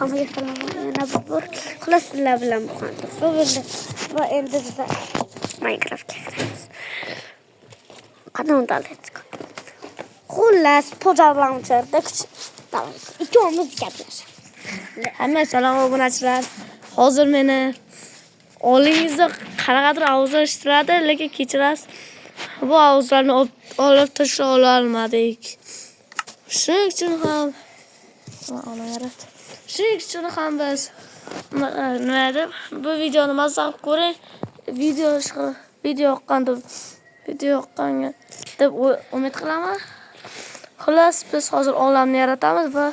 hammaga salom. Yana bir xullas sizlar bilan muhandis. Va endi biz Minecraftga kiramiz. Qanday dalet. Xullas podalantirda ikkovimiz gaplashamiz. Hamma salom obunachilar. Hozir meni oldingizda qanaqadir ovozlar eshitiladi, lekin kechirasiz. Bu ovozlarni olib tashlay olmadik. Shuning uchun ham biz nima deb bu videoni mazza qilib ko'ring. Video yoqqanga deb umid qilaman. Xullas biz hozir olamni yaratamiz va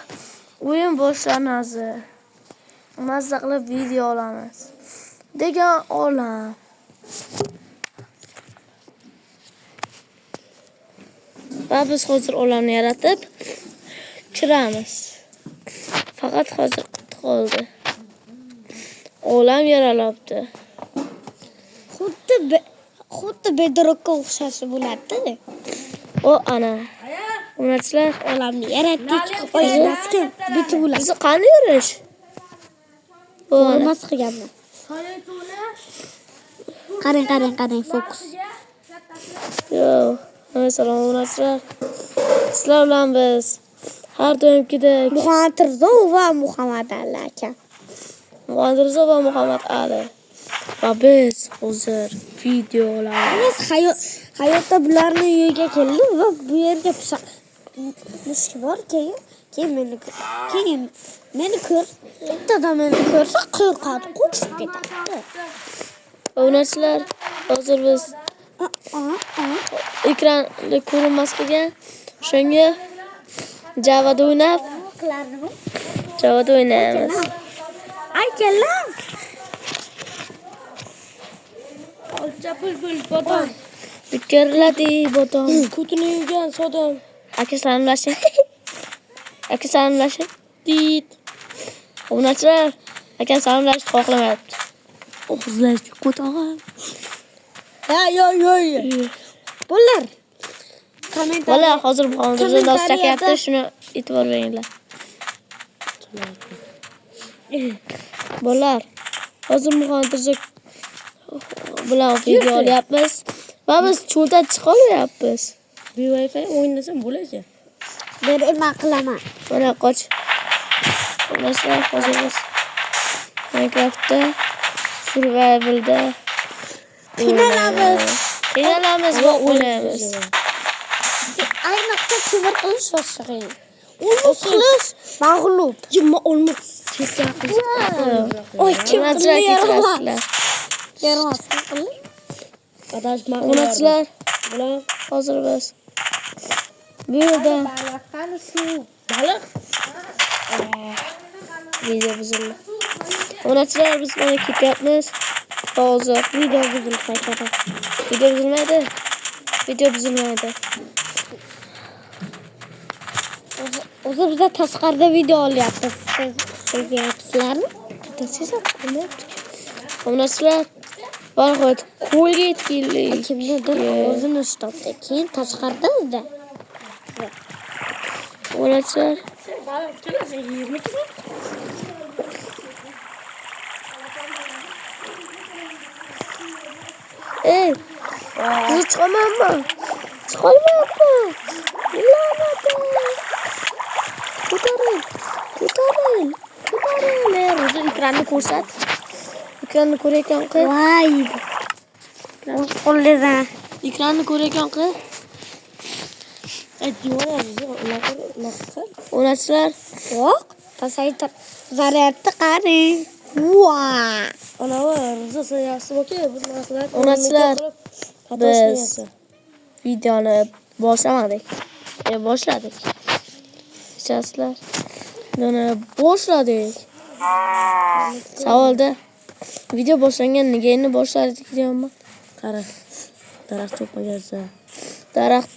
o'yin boshlanadi. Mazza qilib video olamiz. Degan olam. Va biz hozir olamni yaratib kiramiz. Faqat hozir qoldi. Olam yaralabdi. Xuddi bedrockga o'xshashi bo'ladi. O ana. Obunachilar Olamni yaratdik. O'ynaskin bitib bo'ladi. Biz qanday yurish? Bo'lmas qilganman. Qarang, fokus. Yo, salom obunachilar. Sizlar bilan biz har doimgidek Muhammad Rizo va Muhammad Ali aka. Muhammad Rizo va Muhammad Ali. Va biz hozir video olamiz. Biz hayotda bularni uyiga keldim va bu yerga mushuk bor. Keyin meni bittadan meni ko'rsa qo'rqadi, qochib ketadi. Obunachilar, hozir biz ekranda ko'rinmas qilgan shunga Javada o'ynaymiz. Akalar. Olcha bulbul bodom. Bitirladi bodom. Kutini yegan sodom. Aka salomlashing. Dit. Obunachilar, aka salomlashni xohlamayapti. O'zlashni ko'tag'am. Yo. Bular. Bola, hozir Muhammad Rizo nos chakyapti, shuni e'tibor beringlar. Bolar, hozir Muhammad Rizo bilan video olyapmiz va biz cho'ldan chiqa olyapmiz. Wi-Fi o'ynasam bo'ladi. Men nima qilaman? Mana qoch. Obunachilar, hozir biz Minecraftda survivalda qiynalamiz va o'ynaymiz. Ayniqsa ko'mir qilish boshqa. Olmos qilish mag'lub. Jimma olmos sekin qilish. Oy, kim qilyapsizlar? Yarmas qilib. Obunachilar, bular hozir biz bu yerda baliq. video buzildi. Obunachilar, biz mana ketyapmiz. Hozir Video buzilsa kerak. Video buzilmaydi. O'zi biza tashqarida video olyapmiz. Siz sezayapsizlarmi? Obunachilar, barxot qo'lga yetkilik. Kimnidir o'zini ushlabdi. Keyin tashqarida. Obunachilar, biz chiqamanmi? Chiqolmayapman. Ko'taring. O'zi ekranni ko'rsat. Ekranni ko'rayotgan qiz. Voy. Qo'lida. Ekranni ko'rayotgan qiz. Obunachilar, Yo'q, pasaytir. Zaryadni qarang. Voy. Obunachilar, biz videoni boshladik. Kechasizlar. Videoni boshladik. Savolda video boshlangandan keyin boshladik deyapman. Qara. Daraxt cho'qmagansa. Daraxt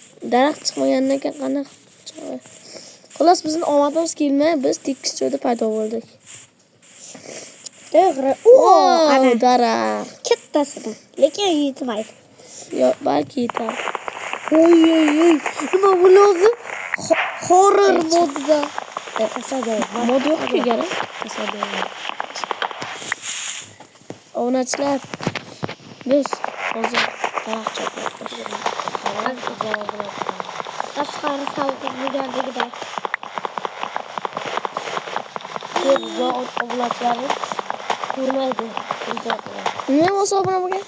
chiqmagandan keyin qanday chiqadi? Xullas bizning omadimiz kelmay, biz tekis joyda paydo bo'ldik. To'g'ri. Ana daraxt. Kattasidan. Lekin yetmaydi. Yo, balki yetar. Oy. Nima bo'ladi? Horror modda. Mod yo'q-ku kerak. Obunachilar. Biz hozir daraxt chopmoqdamiz. Tashqari sovuq bo'lganligida. Ko'p zo'q obunachilarni ko'rmaydi. Nima bo'lsa obuna bo'lgan?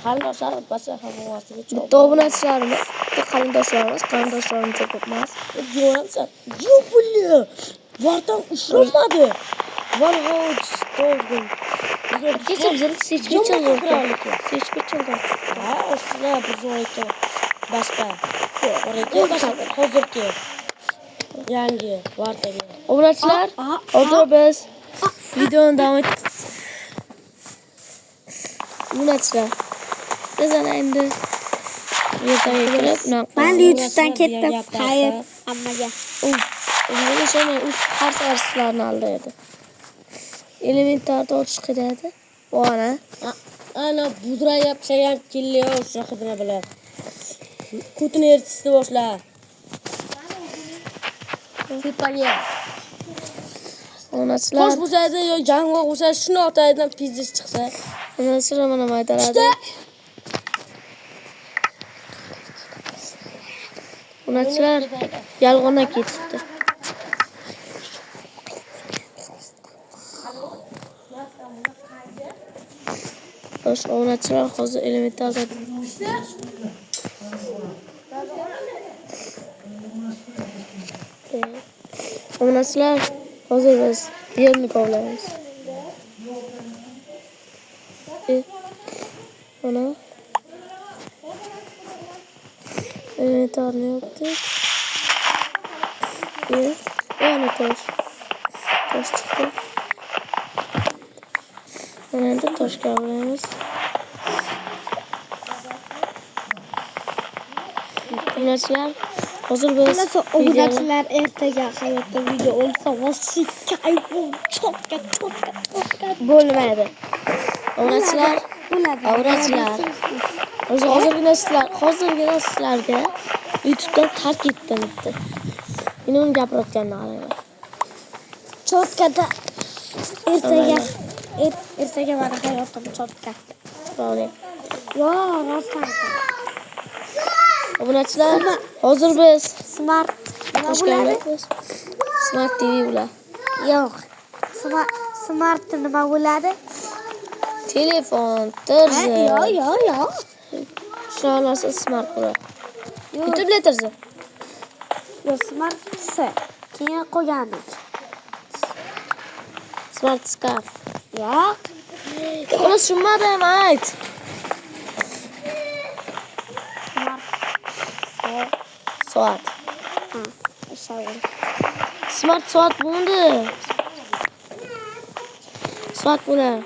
Qarindoshlar basa ham orasiga Bitta obunachilarimiz, bitta qarindoshlarimiz, qarindoshlarimiz ko'p emas. Yo'qsa, yo'q bo'li. Vardan ushlanmadi. Valhoj dolgun. Kecha biz seçmechil bo'ldik. Seçmechil bo'ldik. Ha, o'shlar biz ekan. Boshqa. Orada boshqa hozirgi yangi vardaga. Obunachilar, hozir biz videoni davom ettiramiz. Obunachilar, biz ana endi yertaga kirib, Men YouTube'dan ketdim. Xayr, hammaga. Nima ishonmay, u har safar sizlarni aldaydi. Elementarda o'tish kerakdi. Bu ana. Ana budrayap chayan kelyo o'sha xidma bilan. Kutini ertishni boshla. Tepaga. Obunachilar, Qo'sh bo'lsaydi yo jangvoq bo'lsa shuni otaydan pizziz chiqsa. obunachilar mana maydaradi. Obunachilar yolg'onga ketibdi. Xo'sh, obunachilar hozir elementarda obunachilar hozir biz yerni kovlaymiz. Mana elementarni yaptık. Yana tosh. Tosh çıktı. Mana endi tosh kovlaymiz. Obunachilar hozir biz Obunachilar ertaga hayotda video olsa, vosi kayfim chopga bo'lmaydi. Obunachilar, bo'ladi. obunachilar. Hozirgina sizlarga YouTube'dan tark etdim bitta. Meni uni gapirayotganini qaranglar. Chotkada ertaga mana hayotim chotka. To'g'ri. Yo, rostdan aytaman. Obunachilar, hozir biz Smart nima bo'ladi? Smart TV bilan. Yo'q. Smart nima bo'ladi? Telefon, tirzi. Yo'q. Shunaqa narsa smart bo'ladi. YouTube letirzi. Yo'q, smart keyin qo'ygandik. Smart scarf. Yo'q. Uni tushunmadim, ayt. Soat. Smart soat bo'ldi. Soat bo'ladi.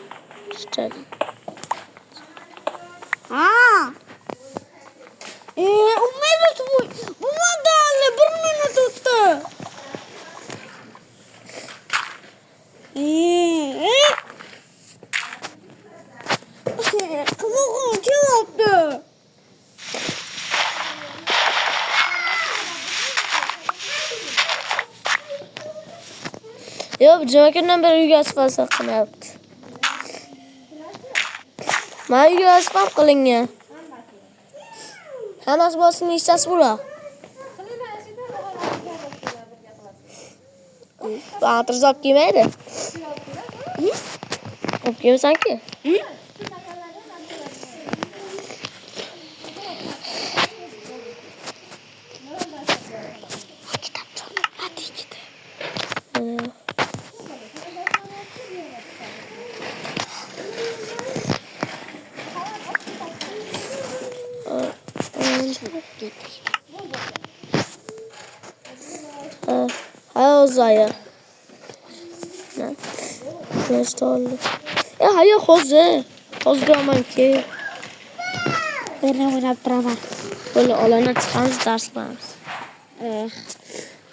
Chiqadi. Umid bu modalni 1 minut o'tdi. Qimog'im kelyapti. Yo'q, juma kundan beri uyga asfalt qilmayapti. Mana uyga asfalt qilingan. Hammasi bo'lsin, nechtasi bo'ladi? Atrzoq kelmaydi. Olib kelsanki? Hayır. Ne oldu? Ya hayır hozir. Hozir aman ki. Ben o'ynab turaman. Böyle olana chiqamiz dars qilamiz.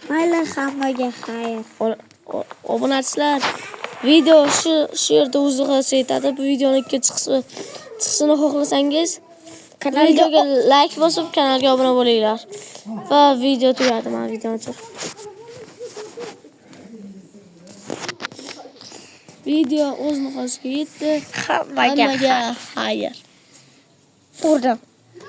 Mayli, hammaga xayr. Obunachilar, video shu yerda o'zig'asi yetadi. Bu videoni chiqishini xohlasangiz videoga like bosib kanalga obuna bo'linglar. Va video tugadi. Men videoni Video o'z nihoyasiga yetdi. Hammaga Xayr. Buradan.